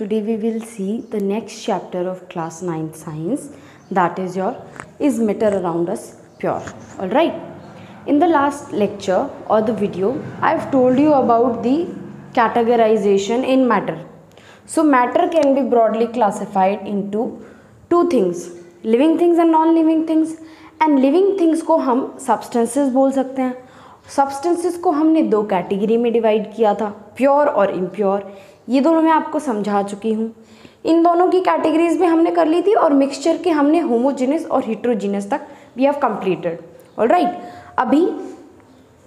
today we will see the next chapter of class 9 science, that is your is matter around us pure. All right, in the last lecture or the video I have told you about the categorization in matter. So matter can be broadly classified into two things, living things and non living things. And living things को हम substances बोल सकते हैं. Substances को हमने दो category में divide किया था, प्योर और इम्प्योर. ये दोनों मैं आपको समझा चुकी हूँ. इन दोनों की कैटेगरीज भी हमने कर ली थी और मिक्सचर के हमने होमोजेनस और हेटेरोजेनस तक वी हैव कंप्लीटेड. ऑलराइट, अभी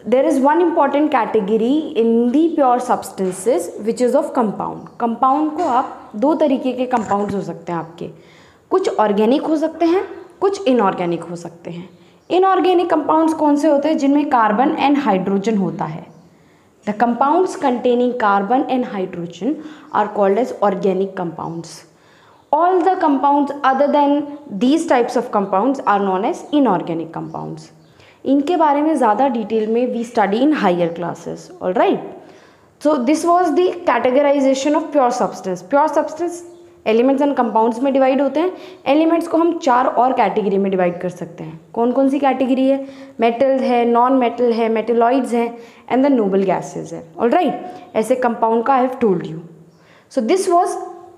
there is one important category in the pure substances which is of compound. Compound को आप दो तरीके के कंपाउंड्स हो सकते हैं आपके, कुछ ऑर्गेनिक हो सकते हैं, कुछ इनऑर्गेनिक हो सकते हैं. इनऑर्गेनिक कंपाउंड्स कौन से होते हैं? जिनमें कार्बन एंड हाइड्रोजन होता है. The compounds containing carbon and hydrogen are called as organic compounds. All the compounds other than these types of compounds are known as inorganic compounds. इनके बारे में ज़्यादा डिटेल में we study in higher classes. All right, so this was the categorization of pure substance. Pure substance elements and compounds में divide होते हैं. Elements को हम चार और कैटेगरी में डिवाइड कर सकते हैं. कौन कौन सी कैटेगरी है? मेटल है, नॉन मेटल है, मेटेलॉइड्स हैं एंड द नोबल गैसेज है. ऑलराइट, ऐसे कंपाउंड का I have told you. So this was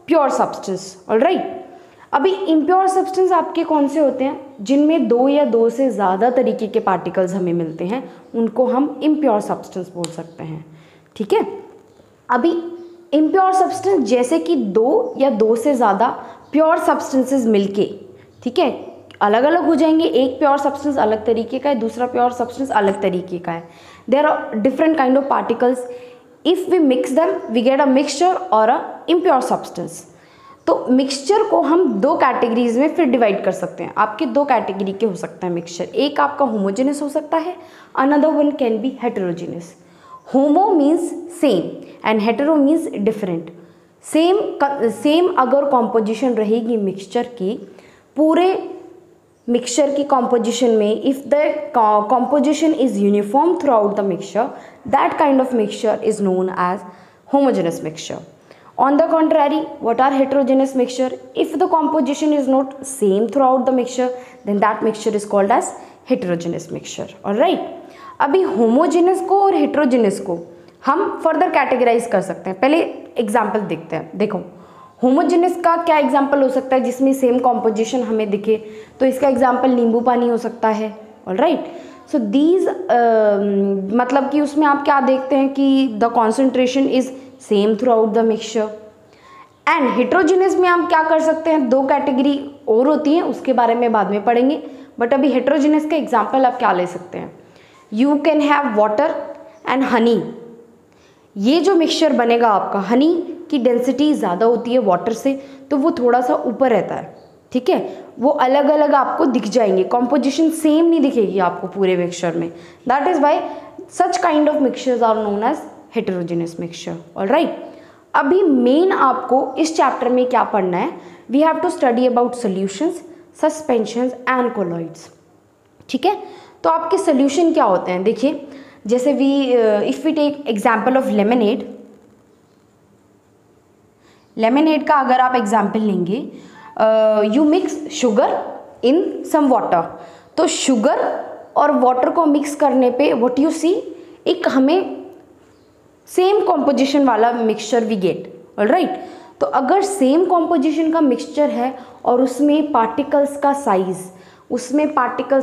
pure substance. Alright, अभी इम्प्योर सब्सटेंस आपके कौन से होते हैं? जिनमें दो या दो से ज़्यादा तरीके के पार्टिकल्स हमें मिलते हैं, उनको हम इम्प्योर सब्सटेंस बोल सकते हैं. ठीक है, अभी इम्प्योर सब्सटेंस जैसे कि दो या दो से ज़्यादा प्योर सब्सटेंसेस मिलके, ठीक है, अलग अलग हो जाएंगे. एक प्योर सब्सटेंस अलग तरीके का है, दूसरा प्योर सब्सटेंस अलग तरीके का है. There are different kind of particles. If we mix them we get a mixture और अ इम्प्योर सब्सटेंस. तो मिक्सचर को हम दो कैटेगरीज में फिर डिवाइड कर सकते हैं. आपके दो कैटेगरी के हो सकता है मिक्सचर. एक आपका होमोजेनस हो सकता है, another one can be heterogeneous. Homo means same and hetero means different. Same अगर कॉम्पोजिशन रहेगी मिक्सचर की, पूरे मिक्सचर की कॉम्पोजिशन में, if the composition is uniform throughout the mixture, that kind of mixture is known as homogeneous mixture. On the contrary, what are heterogeneous mixture? If the composition is not same throughout the mixture, then that mixture is called as heterogeneous mixture. Alright, अभी homogeneous को और heterogeneous को हम further categorise कर सकते हैं. पहले example देखते हैं. देखो, होमोजेनस का क्या एग्जाम्पल हो सकता है जिसमें सेम कॉम्पोजिशन हमें दिखे? तो इसका एग्जाम्पल नींबू पानी हो सकता है. ऑलराइट, सो दीज मतलब कि उसमें आप क्या देखते हैं कि the concentration is same through out the mixture. And heterogeneous में हम क्या कर सकते हैं? दो कैटेगरी और होती हैं, उसके बारे में बाद में पढ़ेंगे. बट अभी हेटेरोजेनस का एग्जाम्पल आप क्या ले सकते हैं? You can have water and honey. ये जो मिक्सचर बनेगा आपका, हनी की डेंसिटी ज़्यादा होती है वाटर से, तो वो थोड़ा सा ऊपर रहता है. ठीक है, वो अलग अलग आपको दिख जाएंगे, कॉम्पोजिशन सेम नहीं दिखेगी आपको पूरे मिक्सचर में. That is why such kind of mixtures are known as heterogeneous mixture. Alright, अभी मेन आपको इस चैप्टर में क्या पढ़ना है? We have to study about solutions, suspensions and colloids. ठीक है, तो आपके सोल्यूशन क्या होते हैं? देखिए, जैसे if we take example of lemonade. Lemonade का अगर आप एग्जाम्पल लेंगे, you mix sugar in some water. तो शुगर और वाटर को मिक्स करने पे व्हाट यू सी, एक हमें सेम कॉम्पोजिशन वाला मिक्सचर वी गेट. ऑलराइट, तो अगर सेम कॉम्पोजिशन का मिक्सचर है और उसमें पार्टिकल्स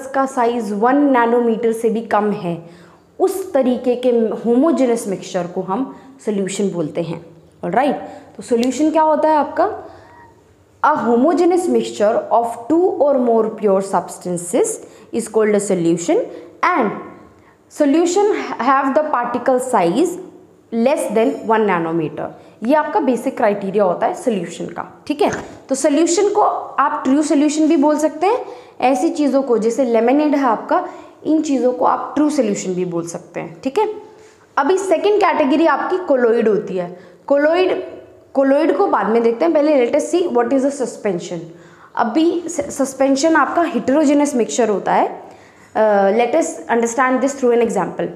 का साइज 1 नैनोमीटर से भी कम है, उस तरीके के होमोजेनस मिक्सचर को हम सोल्यूशन बोलते हैं. ऑलराइट, तो सोल्यूशन क्या होता है आपका? A homogenous mixture of 2 or more pure substances is called a solution. And solution have the particle size less than 1 nanometre. ये आपका बेसिक क्राइटेरिया होता है सोल्यूशन का. ठीक है, तो सोल्यूशन को आप ट्रू सोल्यूशन भी बोल सकते हैं. ऐसी चीज़ों को, जैसे लेमनेड है आपका, इन चीज़ों को आप ट्रू सोल्यूशन भी बोल सकते हैं. ठीक है, अभी सेकंड कैटेगरी आपकी कोलॉइड होती है. कोलॉइड को बाद में देखते हैं, पहले let us see what is a suspension. अभी सस्पेंशन आपका हेटेरोजेनस मिक्सचर होता है. Let us understand this through an example.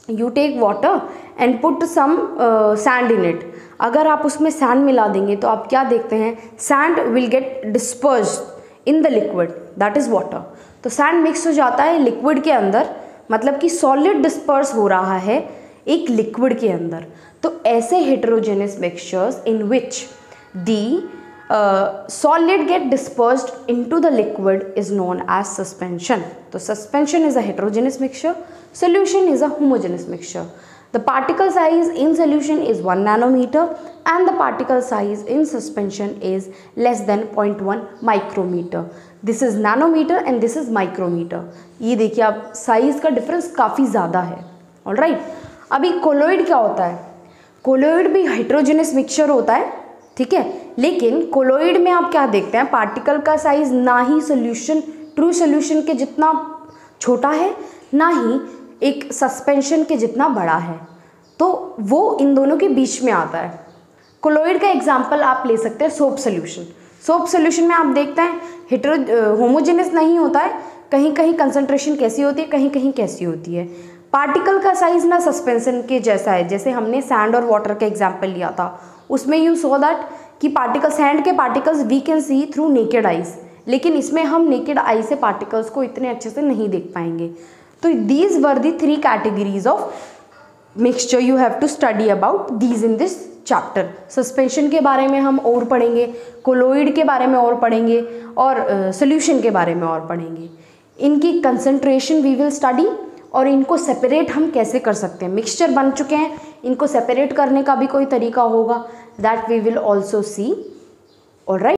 You take water and put some sand in it. अगर आप उसमें सैंड मिला देंगे तो आप क्या देखते हैं, sand will get dispersed in the liquid that is water. तो सैंड मिक्स हो जाता है लिक्विड के अंदर, मतलब कि सॉलिड डिस्पर्स हो रहा है एक लिक्विड के अंदर। तो ऐसे heterogeneous mixtures in which the solid get dispersed into the liquid is known as suspension. So suspension is a heterogeneous mixture, solution is a homogeneous mixture. The particle size in solution is 1 nanometer and the particle size in suspension is less than 0.1 micrometer. This is nanometer and this is micrometer. ये देखिए आप size का difference काफ़ी ज़्यादा है। Alright, अभी colloid क्या होता है, कोलोइड भी हेटेरोजेनस मिक्सचर होता है, ठीक है, लेकिन कोलोइड में आप क्या देखते हैं, पार्टिकल का साइज ना ही सोल्यूशन ट्रू सोल्यूशन के जितना छोटा है, ना ही एक सस्पेंशन के जितना बड़ा है, तो वो इन दोनों के बीच में आता है। कोलोइड का एग्जांपल आप ले सकते हैं सोप सोल्यूशन। सोप सोल्यूशन में आप देखते हैं होमोजेनस नहीं होता है, कहीं कहीं कंसंट्रेशन कैसी होती है, कहीं कहीं कैसी होती है। पार्टिकल का साइज ना सस्पेंशन के जैसा है, जैसे हमने सैंड और वाटर का एग्जाम्पल लिया था, उसमें यू सो दैट कि पार्टिकल, सैंड के particles we can see through naked eyes, लेकिन इसमें हम नेकेड आई से पार्टिकल्स को इतने अच्छे से नहीं देख पाएंगे। तो these were the 3 categories of mixture you have to study about these in this chapter. Suspension के बारे में हम और पढ़ेंगे, कोलोइड के बारे में और पढ़ेंगे, और सोल्यूशन के बारे में और पढ़ेंगे। इनकी कंसंट्रेशन वी विल स्टडी, और इनको सेपरेट हम कैसे कर सकते हैं। मिक्सचर बन चुके हैं, इनको सेपरेट करने का भी कोई तरीका होगा, that we will also see. Alright.